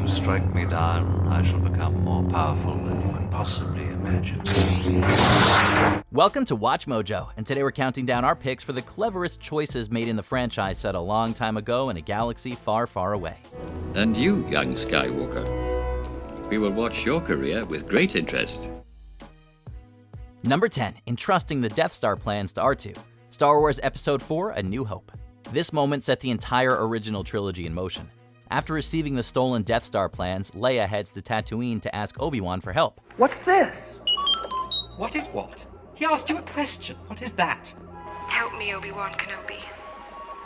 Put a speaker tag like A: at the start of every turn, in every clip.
A: you strike me down, I shall become more powerful than you can possibly imagine.
B: Welcome to Watch Mojo, and today we're counting down our picks for the cleverest choices made in the franchise set a long time ago in a galaxy far, far away.
C: And you, young Skywalker, we will watch your career with great interest.
B: Number 10, entrusting the Death Star plans to R2. Star Wars Episode 4, A New Hope. This moment set the entire original trilogy in motion. After receiving the stolen Death Star plans, Leia heads to Tatooine to ask Obi-Wan for help.
D: What's this?
E: What is what? He asked you a question. What is that?
F: Help me, Obi-Wan Kenobi.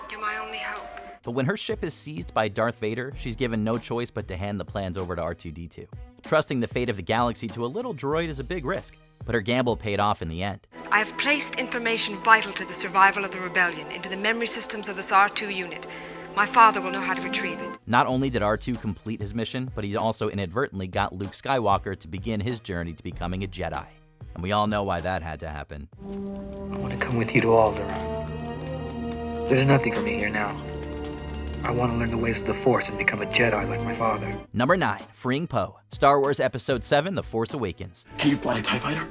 F: You're my only hope.
B: But when her ship is seized by Darth Vader, she's given no choice but to hand the plans over to R2-D2. Trusting the fate of the galaxy to a little droid is a big risk, but her gamble paid off in the end.
F: I have placed information vital to the survival of the rebellion into the memory systems of this R2 unit. My father will know how to retrieve it.
B: Not only did R2 complete his mission, but he also inadvertently got Luke Skywalker to begin his journey to becoming a Jedi. And we all know why that had to happen.
D: I want to come with you to Alderaan. There's nothing for me here now. I want to learn the ways of the Force and become a Jedi like my father.
B: Number 9, freeing Poe. Star Wars Episode 7, The Force Awakens.
G: Can you fly a TIE fighter?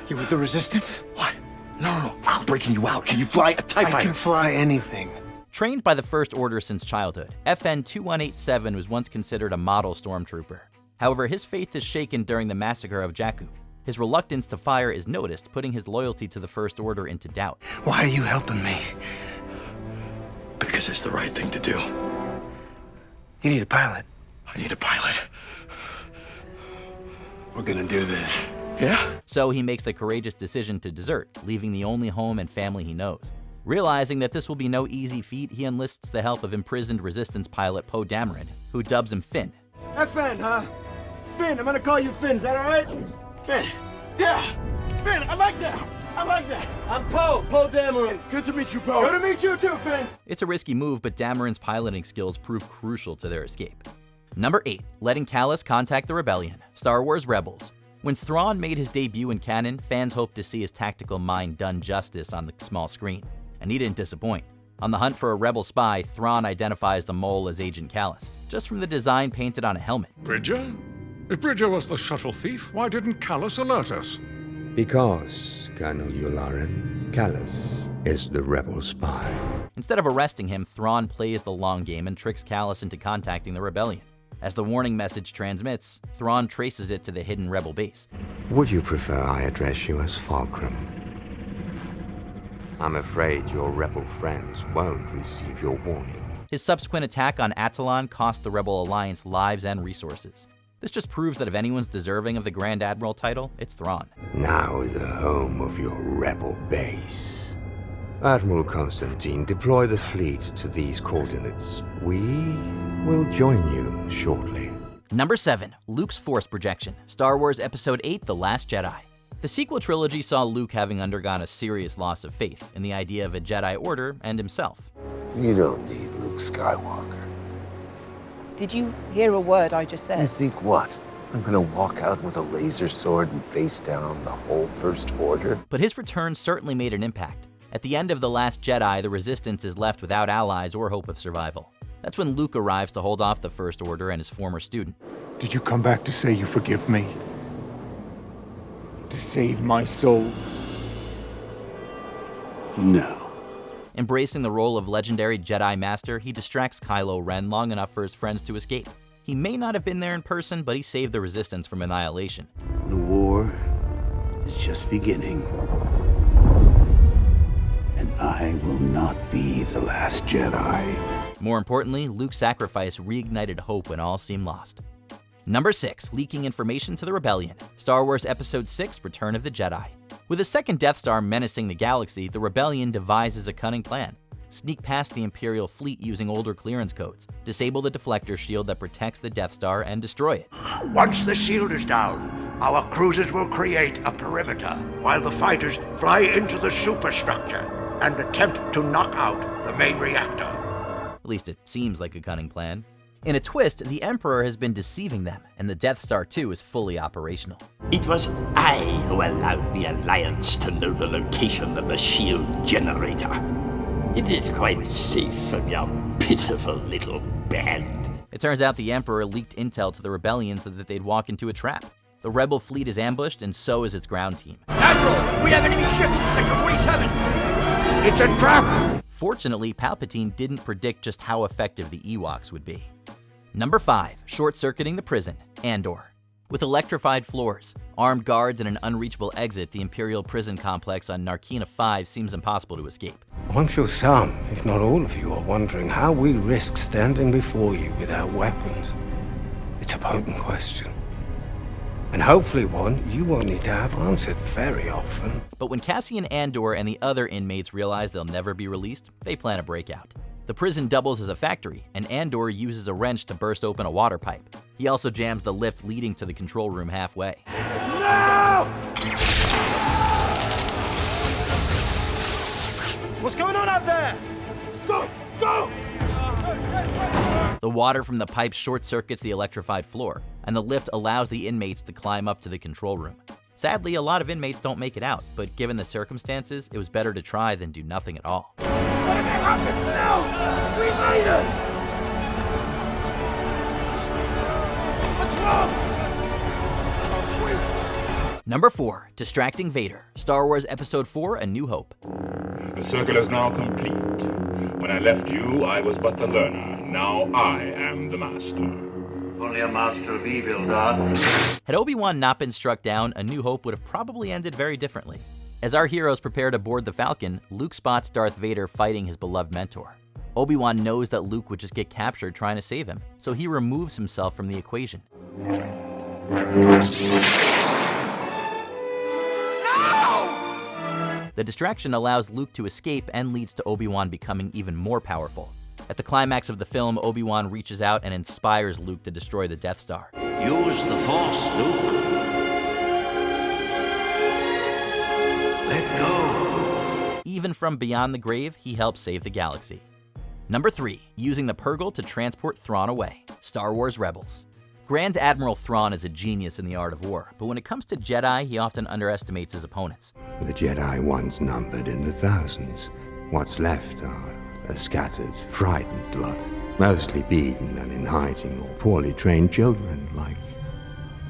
G: You with the Resistance? What? No. I'm breaking you out. Can you fly a TIE fighter? I can fly anything.
B: Trained by the First Order since childhood, FN 2187 was once considered a model stormtrooper. However, his faith is shaken during the massacre of Jakku. His reluctance to fire is noticed, putting his loyalty to the First Order into doubt.
G: Why are you helping me? Because it's the right thing to do.
D: You need a pilot.
G: I need a pilot. We're gonna do this. Yeah?
B: So he makes the courageous decision to desert, leaving the only home and family he knows. Realizing that this will be no easy feat, he enlists the help of imprisoned Resistance pilot Poe Dameron, who dubs him Finn.
G: Finn, huh? Finn, I'm gonna call you Finn, is that alright? Finn. Yeah! Finn, I like that! I'm Poe Dameron. Good to meet you, Poe. Good to meet you too, Finn.
B: It's a risky move, but Dameron's piloting skills prove crucial to their escape. Number 8, letting Callus contact the Rebellion. Star Wars Rebels. When Thrawn made his debut in canon, fans hoped to see his tactical mind done justice on the small screen. And he didn't disappoint. On the hunt for a rebel spy, Thrawn identifies the mole as Agent Callus, just from the design painted on a helmet.
H: Bridger? If Bridger was the shuttle thief, why didn't Callus alert us?
I: Because, Colonel Yularen, Callus is the rebel spy.
B: Instead of arresting him, Thrawn plays the long game and tricks Callus into contacting the rebellion. As the warning message transmits, Thrawn traces it to the hidden rebel base.
I: Would you prefer I address you as Fulcrum? I'm afraid your rebel friends won't receive your warning.
B: His subsequent attack on Atollon cost the Rebel Alliance lives and resources. This just proves that if anyone's deserving of the Grand Admiral title, it's Thrawn.
I: Now the home of your rebel base. Admiral Constantine, deploy the fleet to these coordinates. We will join you shortly.
B: Number 7, Luke's Force Projection. Star Wars Episode 8, The Last Jedi. The sequel trilogy saw Luke having undergone a serious loss of faith in the idea of a Jedi Order and himself.
J: You don't need Luke Skywalker.
K: Did you hear a word I just said?
J: You think what? I'm gonna walk out with a laser sword and face down the whole First Order?
B: But his return certainly made an impact. At the end of The Last Jedi, the Resistance is left without allies or hope of survival. That's when Luke arrives to hold off the First Order and his former student.
G: Did you come back to say you forgive me? To save my soul? No.
B: Embracing the role of legendary Jedi Master, he distracts Kylo Ren long enough for his friends to escape. He may not have been there in person, but he saved the Resistance from annihilation.
J: The war is just beginning. And I will not be the last Jedi.
B: More importantly, Luke's sacrifice reignited hope when all seemed lost. Number 6, leaking information to the Rebellion. Star Wars Episode 6, Return of the Jedi. With a second Death Star menacing the galaxy, the Rebellion devises a cunning plan. Sneak past the Imperial fleet using older clearance codes, disable the deflector shield that protects the Death Star, and destroy it.
L: Once the shield is down, our cruisers will create a perimeter, while the fighters fly into the superstructure and attempt to knock out the main reactor.
B: At least it seems like a cunning plan. In a twist, the Emperor has been deceiving them, and the Death Star 2 is fully operational.
M: It was I who allowed the Alliance to know the location of the shield generator. It is quite safe from your pitiful little band.
B: It turns out the Emperor leaked intel to the rebellion so that they'd walk into a trap. The rebel fleet is ambushed, and so is its ground team.
L: Admiral, we have enemy ships in Sector 47! It's a trap!
B: Fortunately, Palpatine didn't predict just how effective the Ewoks would be. Number 5. Short-circuiting the prison, Andor. With electrified floors, armed guards, and an unreachable exit, the Imperial prison complex on Narkina 5 seems impossible to escape.
N: I'm sure some, if not all of you, are wondering how we risk standing before you without weapons. It's a potent question. And hopefully one you won't need to have answered very often.
B: But when Cassian Andor and the other inmates realize they'll never be released, they plan a breakout. The prison doubles as a factory, and Andor uses a wrench to burst open a water pipe. He also jams the lift leading to the control room halfway.
G: No! What's going on out there? Go! Go!
B: The water from the pipe short-circuits the electrified floor, and the lift allows the inmates to climb up to the control room. Sadly, a lot of inmates don't make it out, but given the circumstances, it was better to try than do nothing at all.
G: What happens now? We made it! What's wrong? Oh, sweet.
B: Number 4. Distracting Vader, Star Wars Episode 4, A New Hope.
O: The circle is now complete. When I left you, I was but the learner. Now I am the master.
A: Only a master of evil, Darth.
B: Had Obi-Wan not been struck down, A New Hope would have probably ended very differently. As our heroes prepare to board the Falcon, Luke spots Darth Vader fighting his beloved mentor. Obi-Wan knows that Luke would just get captured trying to save him, so he removes himself from the equation. The distraction allows Luke to escape and leads to Obi-Wan becoming even more powerful. At the climax of the film, Obi-Wan reaches out and inspires Luke to destroy the Death Star.
A: Use the Force, Luke. Let go, Luke.
B: Even from beyond the grave, he helps save the galaxy. Number 3. Using the Perle to transport Thrawn away, Star Wars Rebels. Grand Admiral Thrawn is a genius in the art of war, but when it comes to Jedi, he often underestimates his opponents.
I: The Jedi once numbered in the thousands. What's left are a scattered, frightened lot, mostly beaten and in hiding or poorly trained children like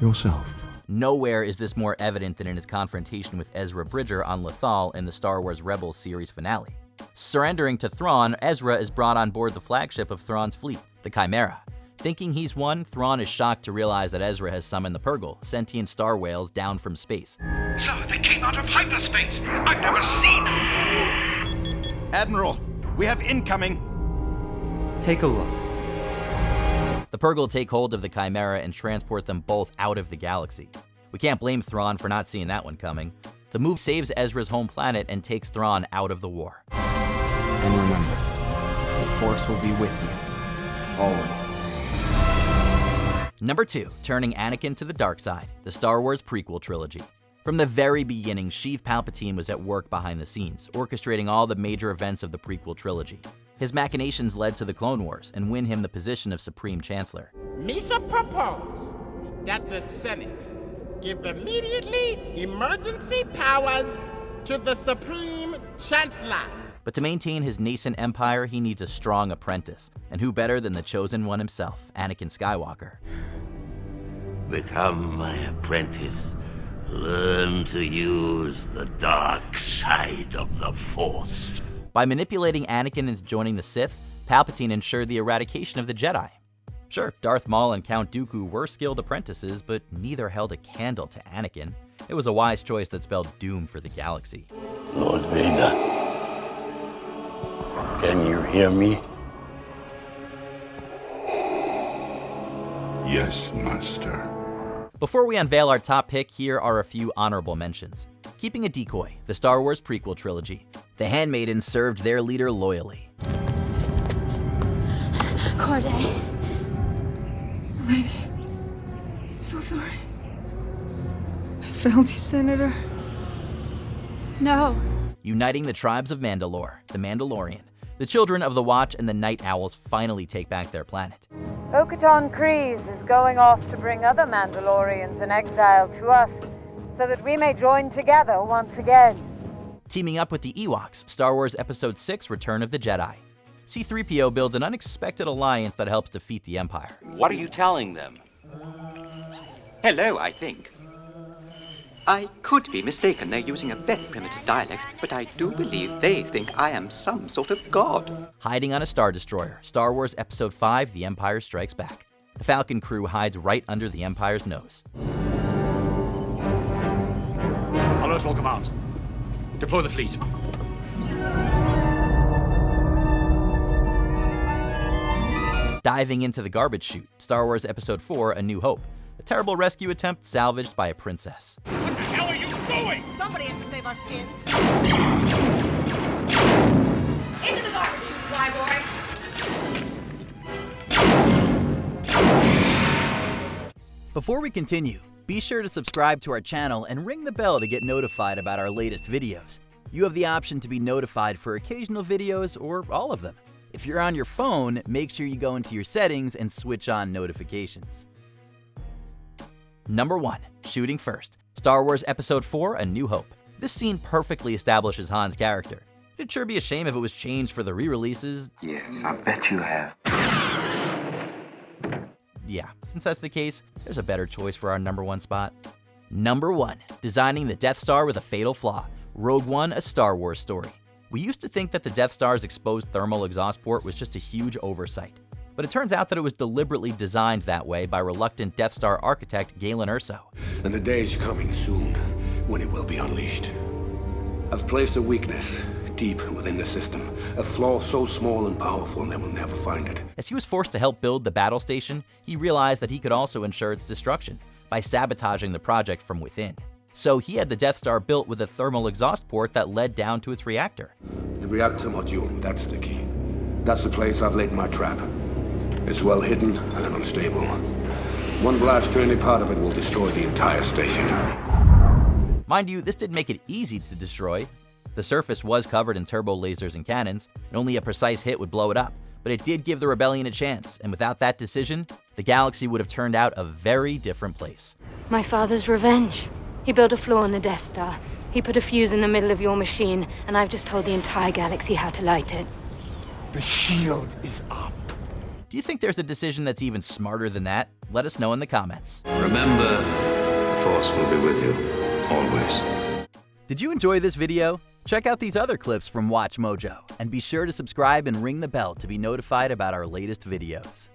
I: yourself.
B: Nowhere is this more evident than in his confrontation with Ezra Bridger on Lothal in the Star Wars Rebels series finale. Surrendering to Thrawn, Ezra is brought on board the flagship of Thrawn's fleet, the Chimera. Thinking he's won, Thrawn is shocked to realize that Ezra has summoned the Perle, sentient star whales down from space.
L: So they came out of hyperspace. I've never seen them.
G: Admiral, we have incoming.
P: Take a look.
B: The Perle take hold of the Chimera and transport them both out of the galaxy. We can't blame Thrawn for not seeing that one coming. The move saves Ezra's home planet and takes Thrawn out of the war.
P: And remember, the Force will be with you, always.
B: Number 2, turning Anakin to the dark side, the Star Wars prequel trilogy. From the very beginning, Sheev Palpatine was at work behind the scenes, orchestrating all the major events of the prequel trilogy. His machinations led to the Clone Wars and win him the position of Supreme Chancellor.
Q: Misa propose that the Senate give immediately emergency powers to the Supreme Chancellor.
B: But to maintain his nascent empire, he needs a strong apprentice. And who better than the chosen one himself, Anakin Skywalker.
M: Become my apprentice. Learn to use the dark side of the Force.
B: By manipulating Anakin into joining the Sith, Palpatine ensured the eradication of the Jedi. Sure, Darth Maul and Count Dooku were skilled apprentices, but neither held a candle to Anakin. It was a wise choice that spelled doom for the galaxy.
M: Lord Vader. Can you hear me?
O: Yes, Master.
B: Before we unveil our top pick, here are a few honorable mentions. Keeping a Decoy, the Star Wars prequel trilogy. The handmaidens served their leader loyally.
R: Corday. Lady. I'm so sorry. I failed you, Senator. No.
B: Uniting the tribes of Mandalore, the Mandalorian. The children of the Watch and the Night Owls finally take back their planet.
S: Bo-Katan Kryze is going off to bring other Mandalorians in exile to us, so that we may join together once again.
B: Teaming up with the Ewoks, Star Wars Episode 6, Return of the Jedi. C-3PO builds an unexpected alliance that helps defeat the Empire.
T: What are you telling them?
U: Hello, I think. I could be mistaken. They're using a very primitive dialect, but I do believe they think I am some sort of god.
B: Hiding on a Star Destroyer, Star Wars Episode 5, The Empire Strikes Back. The Falcon crew hides right under the Empire's nose.
V: Alert all command. Deploy the fleet.
B: Diving into the garbage chute, Star Wars Episode 4, A New Hope. A terrible rescue attempt salvaged by a princess.
Q: What the hell are you doing? Somebody has to save our skins.
F: Into the garbage chute, flyboy!
B: Before we continue, be sure to subscribe to our channel and ring the bell to get notified about our latest videos. You have the option to be notified for occasional videos or all of them. If you're on your phone, make sure you go into your settings and switch on notifications. Number 1. Shooting First. Star Wars Episode 4, A New Hope. This scene perfectly establishes Han's character. It'd sure be a shame if it was changed for the re-releases.
D: Yes, I bet you have.
B: Yeah, since that's the case, there's a better choice for our number 1 spot. Number 1. Designing the Death Star with a fatal flaw. Rogue One, A Star Wars Story. We used to think that the Death Star's exposed thermal exhaust port was just a huge oversight. But it turns out that it was deliberately designed that way by reluctant Death Star architect Galen Erso.
W: And the day is coming soon when it will be unleashed. I've placed a weakness deep within the system, a flaw so small and powerful they will never find it.
B: As he was forced to help build the battle station, he realized that he could also ensure its destruction by sabotaging the project from within. So he had the Death Star built with a thermal exhaust port that led down to its reactor.
W: The reactor module, that's the key. That's the place I've laid my trap. It's well hidden and unstable. One blast to any part of it will destroy the entire station.
B: Mind you, this didn't make it easy to destroy. The surface was covered in turbo lasers and cannons, and only a precise hit would blow it up. But it did give the rebellion a chance, and without that decision, the galaxy would have turned out a very different place.
X: My father's revenge. He built a flaw in the Death Star. He put a fuse in the middle of your machine, and I've just told the entire galaxy how to light it.
W: The shield is up.
B: Do you think there's a decision that's even smarter than that? Let us know in the comments.
M: Remember, the Force will be with you, always.
B: Did you enjoy this video? Check out these other clips from WatchMojo, and be sure to subscribe and ring the bell to be notified about our latest videos.